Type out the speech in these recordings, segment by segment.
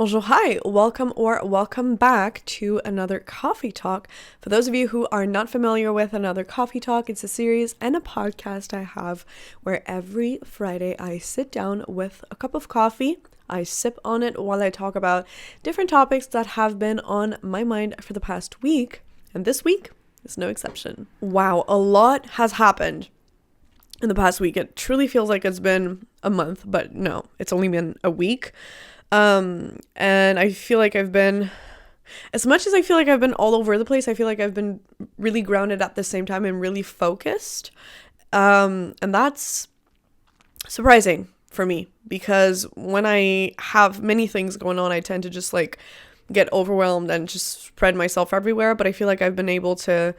Bonjour, hi, welcome back to another coffee talk. For those of you who are not familiar with another coffee talk, it's a series and a podcast I have where every Friday I sit down with a cup of coffee. I sip on it while I talk about different topics that have been on my mind for the past week, and this week is no exception. Wow, a lot has happened in the past week. It truly feels like it's been a month, but no, it's only been a week. And I feel like as much as I feel like I've been all over the place, I feel like I've been really grounded at the same time and really focused. And that's surprising for me because when I have many things going on, I tend to just like get overwhelmed and just spread myself everywhere. But I feel like I've been able to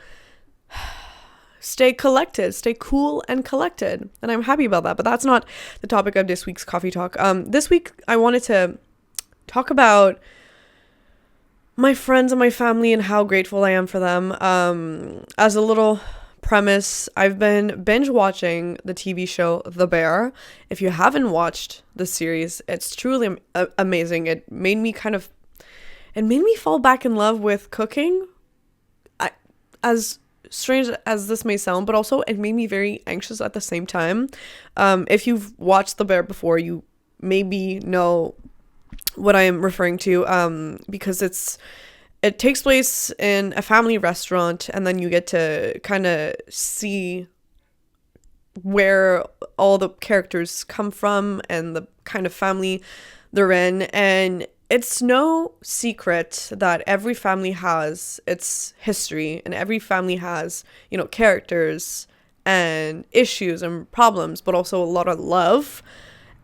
stay collected, stay cool and collected. And I'm happy about that. But that's not the topic of this week's coffee talk. This week I wanted to talk about my friends and my family and how grateful I am for them. As a little premise, I've been binge watching the TV show The Bear. If you haven't watched the series, it's truly amazing. It made me fall back in love with cooking. As strange as this may sound, but also it made me very anxious at the same time. If you've watched The Bear before, you maybe know what I am referring to, because it takes place in a family restaurant, and then you get to kind of see where all the characters come from and the kind of family they're in. And it's no secret that every family has its history, and every family has, characters and issues and problems, but also a lot of love.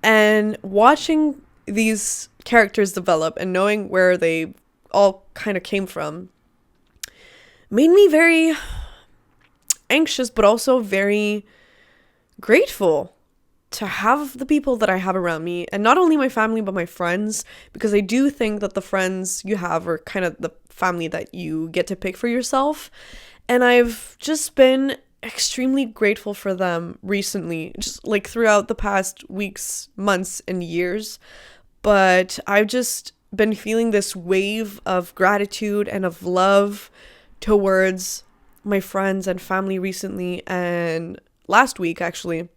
And watching these characters develop and knowing where they all kind of came from made me very anxious, but also very grateful to have the people that I have around me, and not only my family but my friends, because I do think that the friends you have are kind of the family that you get to pick for yourself. And I've just been extremely grateful for them recently, just like throughout the past weeks, months, and years. But I've just been feeling this wave of gratitude and of love towards my friends and family recently. And last week, actually,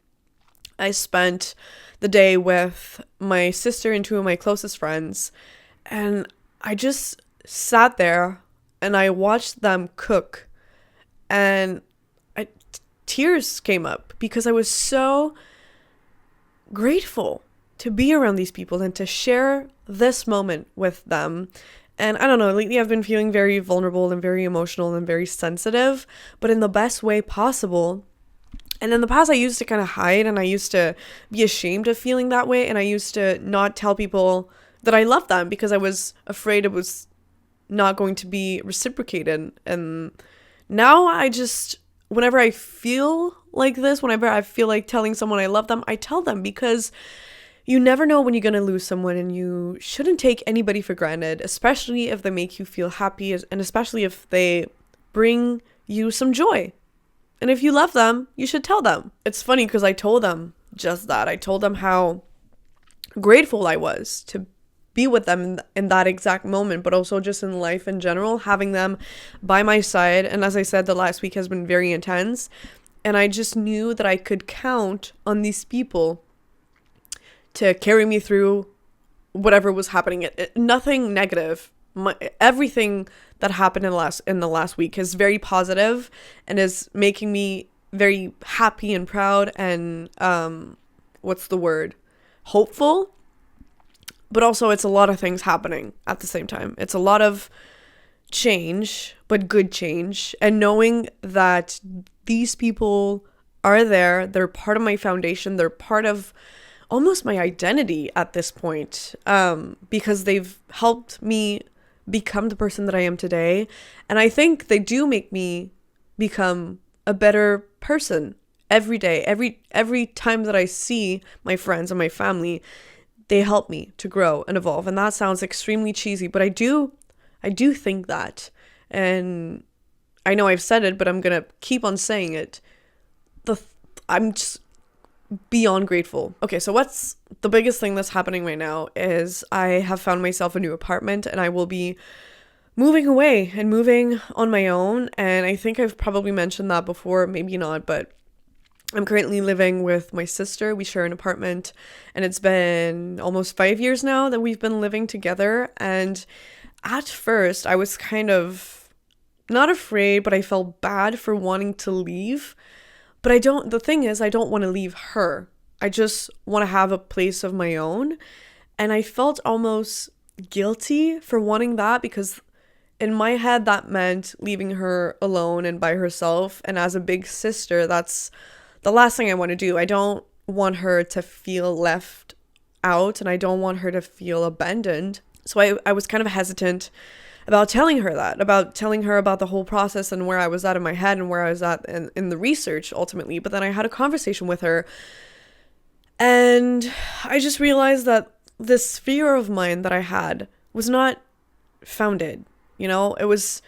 I spent the day with my sister and two of my closest friends, and I just sat there and I watched them cook, and tears came up because I was so grateful to be around these people and to share this moment with them. And I don't know, lately I've been feeling very vulnerable and very emotional and very sensitive, but in the best way possible. And in the past, I used to kind of hide, and I used to be ashamed of feeling that way. And I used to not tell people that I loved them because I was afraid it was not going to be reciprocated. And now whenever I feel like this, whenever I feel like telling someone I love them, I tell them, because you never know when you're going to lose someone, and you shouldn't take anybody for granted, especially if they make you feel happy, and especially if they bring you some joy. And if you love them, you should tell them. It's funny because I told them just that. I told them how grateful I was to be with them in that exact moment, but also just in life in general, having them by my side. And as I said, the last week has been very intense. And I just knew that I could count on these people to carry me through whatever was happening. Nothing negative. Everything that happened in the last week is very positive and is making me very happy and proud and hopeful. But also it's a lot of things happening at the same time. It's a lot of change, but good change. And knowing that these people are there, they're part of my foundation, they're part of almost my identity at this point, because they've helped me become the person that I am today. And I think they do make me become a better person every day. Every time that I see my friends and my family, they help me to grow and evolve. And that sounds extremely cheesy, but I do think that. And I know I've said it, but I'm gonna keep on saying it. I'm just beyond grateful. Okay, so what's the biggest thing that's happening right now is I have found myself a new apartment, and I will be moving away and moving on my own. And I think I've probably mentioned that before, maybe not, but I'm currently living with my sister. We share an apartment, and it's been almost 5 years now that we've been living together. And at first, I was kind of not afraid, but I felt bad for wanting to leave. But the thing is, I don't want to leave her. I just want to have a place of my own. And I felt almost guilty for wanting that, because in my head, that meant leaving her alone and by herself. And as a big sister, that's the last thing I want to do. I don't want her to feel left out, and I don't want her to feel abandoned. So I was kind of hesitant about telling her that, about telling her about the whole process and where I was at in my head and where I was at in the research ultimately. But then I had a conversation with her, and I just realized that this fear of mine that I had was not founded. It was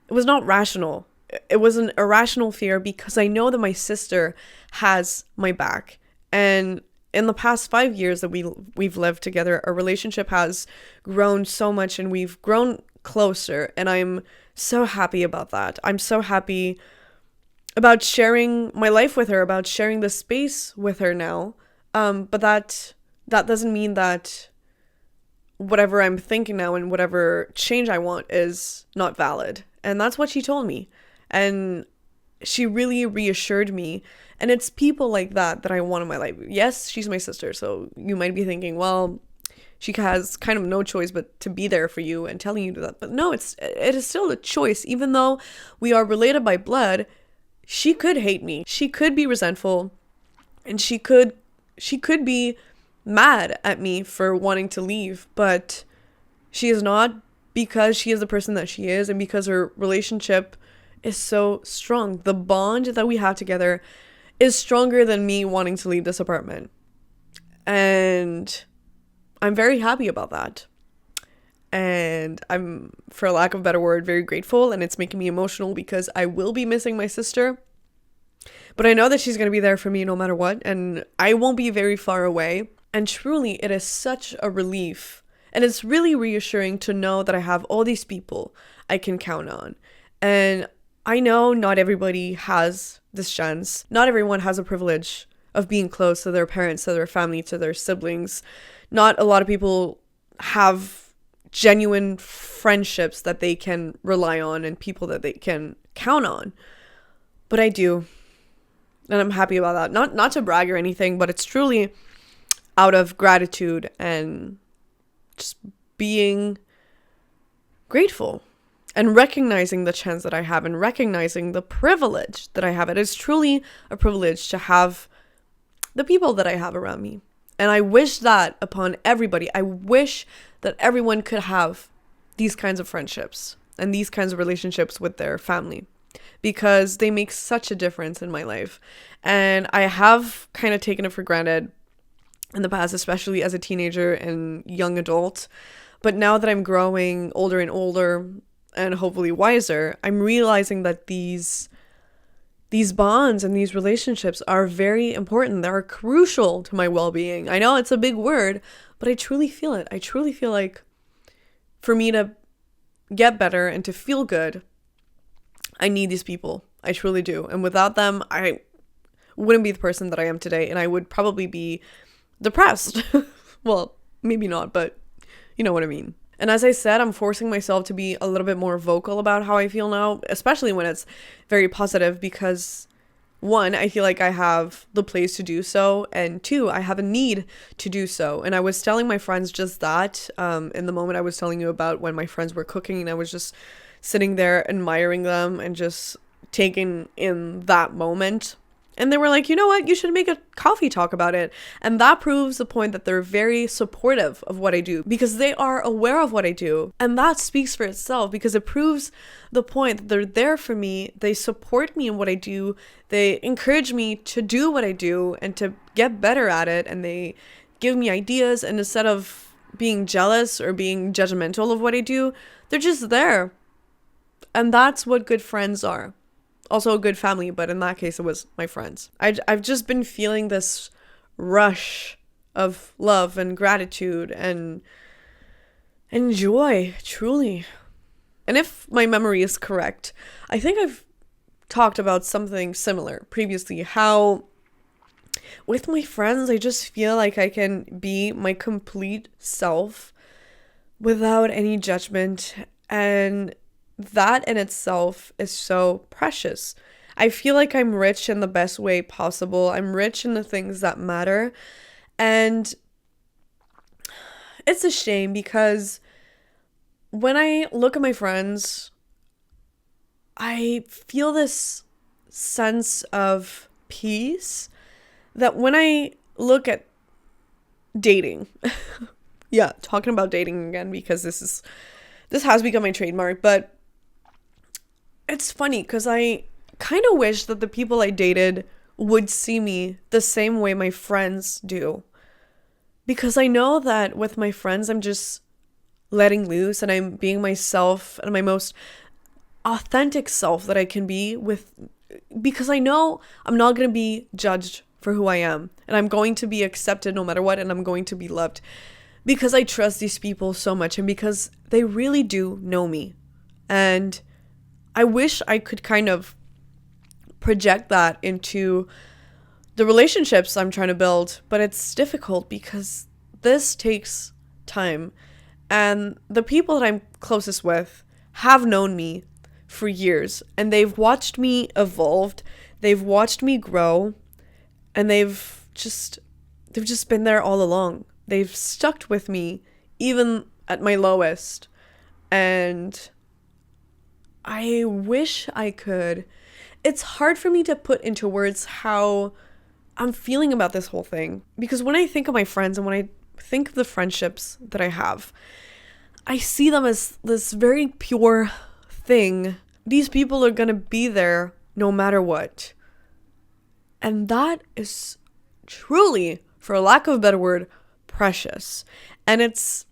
not rational. It was an irrational fear, because I know that my sister has my back. And in the past 5 years that we've lived together, our relationship has grown so much, and we've grown closer. And I'm so happy about that. I'm so happy about sharing my life with her, about sharing the space with her now. But that doesn't mean that whatever I'm thinking now and whatever change I want is not valid. And that's what she told me. And she really reassured me. And it's people like that I want in my life. Yes, she's my sister. So you might be thinking, well, she has kind of no choice but to be there for you and telling you that. But no, it is still a choice. Even though we are related by blood, she could hate me. She could be resentful. And she could be mad at me for wanting to leave, but she is not, because she is the person that she is, and because her relationship is so strong. The bond that we have together is stronger than me wanting to leave this apartment. And I'm very happy about that. And I'm, for lack of a better word, very grateful, and it's making me emotional because I will be missing my sister. But I know that she's going to be there for me no matter what, and I won't be very far away. And truly, it is such a relief. And it's really reassuring to know that I have all these people I can count on. And I know not everybody has this chance. Not everyone has a privilege of being close to their parents, to their family, to their siblings. Not a lot of people have genuine friendships that they can rely on and people that they can count on. But I do. And I'm happy about that. Not to brag or anything, but it's truly out of gratitude and just being grateful and recognizing the chance that I have and recognizing the privilege that I have. It is truly a privilege to have the people that I have around me. And I wish that upon everybody. I wish that everyone could have these kinds of friendships and these kinds of relationships with their family, because they make such a difference in my life. And I have kind of taken it for granted in the past, especially as a teenager and young adult. But now that I'm growing older and older and hopefully wiser, I'm realizing that these bonds and these relationships are very important. They're crucial to my well-being. I know it's a big word, but I truly feel it. I truly feel like for me to get better and to feel good, I need these people. I truly do. And without them, I wouldn't be the person that I am today. And I would probably be depressed. Well, maybe not, but you know what I mean. And as I said, I'm forcing myself to be a little bit more vocal about how I feel now, especially when it's very positive, because one, I feel like I have the place to do so, and two, I have a need to do so. And I was telling my friends just that in the moment I was telling you about when my friends were cooking, and I was just sitting there admiring them and just taking in that moment. And they were like, you know what, you should make a coffee talk about it. And that proves the point that they're very supportive of what I do, because they are aware of what I do. And that speaks for itself, because it proves the point that they're there for me. They support me in what I do. They encourage me to do what I do and to get better at it. And they give me ideas. And instead of being jealous or being judgmental of what I do, they're just there. And that's what good friends are. Also a good family, but in that case, it was my friends. I've just been feeling this rush of love and gratitude and joy, truly. And if my memory is correct, I think I've talked about something similar previously, how with my friends, I just feel like I can be my complete self without any judgment. And that in itself is so precious. I feel like I'm rich in the best way possible. I'm rich in the things that matter. And it's a shame because when I look at my friends, I feel this sense of peace that when I look at dating, yeah, talking about dating again because this has become my trademark, but it's funny because I kind of wish that the people I dated would see me the same way my friends do. Because I know that with my friends, I'm just letting loose and I'm being myself and my most authentic self that I can be with, because I know I'm not going to be judged for who I am and I'm going to be accepted no matter what, and I'm going to be loved because I trust these people so much and because they really do know me. And I wish I could kind of project that into the relationships I'm trying to build, but it's difficult because this takes time. And the people that I'm closest with have known me for years and they've watched me evolve, they've watched me grow, and they've just been there all along. They've stuck with me even at my lowest. And I wish I could. It's hard for me to put into words how I'm feeling about this whole thing. Because when I think of my friends and when I think of the friendships that I have, I see them as this very pure thing. These people are going to be there no matter what. And that is truly, for lack of a better word, precious. And it's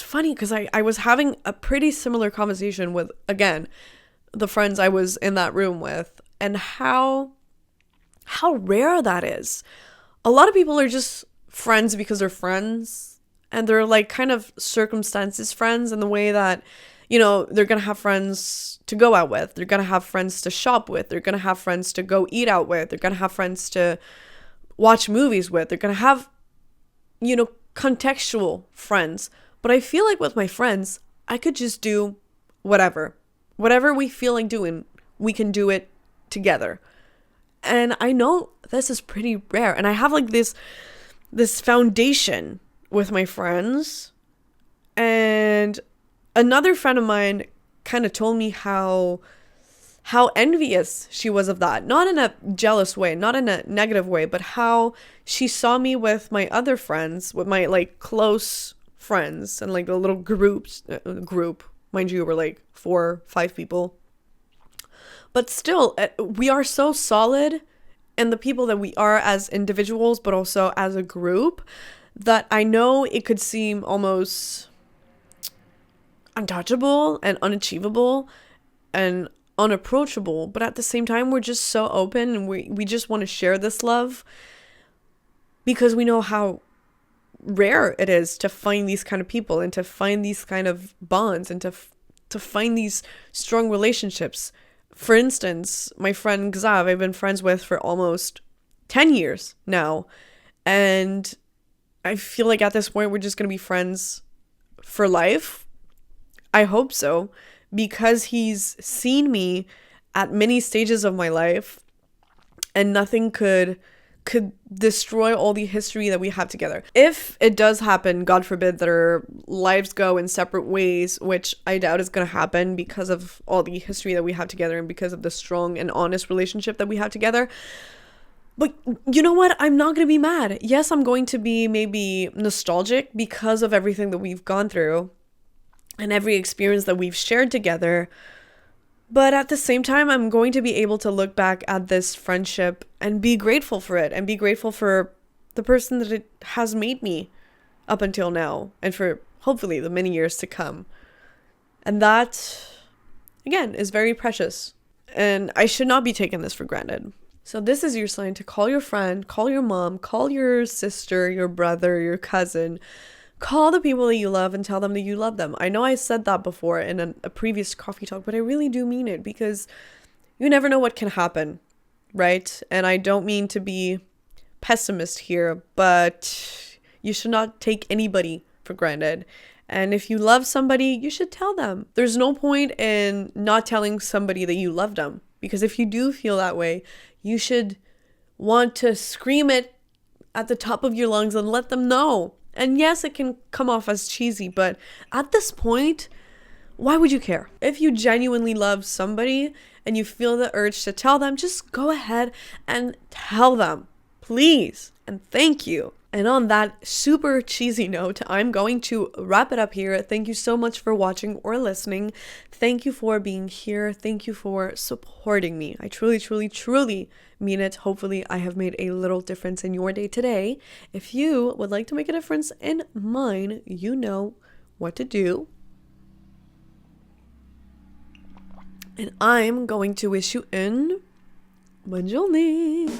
funny because I was having a pretty similar conversation with, again, the friends I was in that room with, and how rare that is. A lot of people are just friends because they're friends, and they're like kind of circumstances friends in the way that, you know, they're going to have friends to go out with, they're going to have friends to shop with, they're going to have friends to go eat out with, they're going to have friends to watch movies with, they're going to have, you know, contextual friends. But I feel like with my friends, I could just do whatever we feel like doing, we can do it together. And I know this is pretty rare. And I have like this foundation with my friends. And another friend of mine kind of told me how envious she was of that. Not in a jealous way, not in a negative way, but how she saw me with my other friends, with my like close friends and like the little group, mind you, we're like 4 or 5 people. But still, we are so solid in the people that we are as individuals, but also as a group, that I know it could seem almost untouchable and unachievable and unapproachable, but at the same time, we're just so open and we just want to share this love because we know how rare it is to find these kind of people and to find these kind of bonds and to find these strong relationships. For instance, my friend Xav, I've been friends with for almost 10 years now. And I feel like at this point, we're just going to be friends for life. I hope so, because he's seen me at many stages of my life and nothing could destroy all the history that we have together. If it does happen, God forbid, that our lives go in separate ways, which I doubt is going to happen because of all the history that we have together and because of the strong and honest relationship that we have together. But you know what? I'm not going to be mad. Yes, I'm going to be maybe nostalgic because of everything that we've gone through and every experience that we've shared together. But at the same time, I'm going to be able to look back at this friendship and be grateful for it and be grateful for the person that it has made me up until now and for hopefully the many years to come. And that, again, is very precious. And I should not be taking this for granted. So this is your sign to call your friend, call your mom, call your sister, your brother, your cousin. Call the people that you love and tell them that you love them. I know I said that before in a previous coffee talk, but I really do mean it because you never know what can happen, right? And I don't mean to be pessimist here, but you should not take anybody for granted. And if you love somebody, you should tell them. There's no point in not telling somebody that you love them, because if you do feel that way, you should want to scream it at the top of your lungs and let them know. And yes, it can come off as cheesy, but at this point, why would you care? If you genuinely love somebody and you feel the urge to tell them, just go ahead and tell them, please, and thank you. And on that super cheesy note, I'm going to wrap it up here. Thank you so much for watching or listening. Thank you for being here. Thank you for supporting me. I truly, truly, truly mean it. Hopefully, I have made a little difference in your day today. If you would like to make a difference in mine, you know what to do. And I'm going to wish you une bonne journée.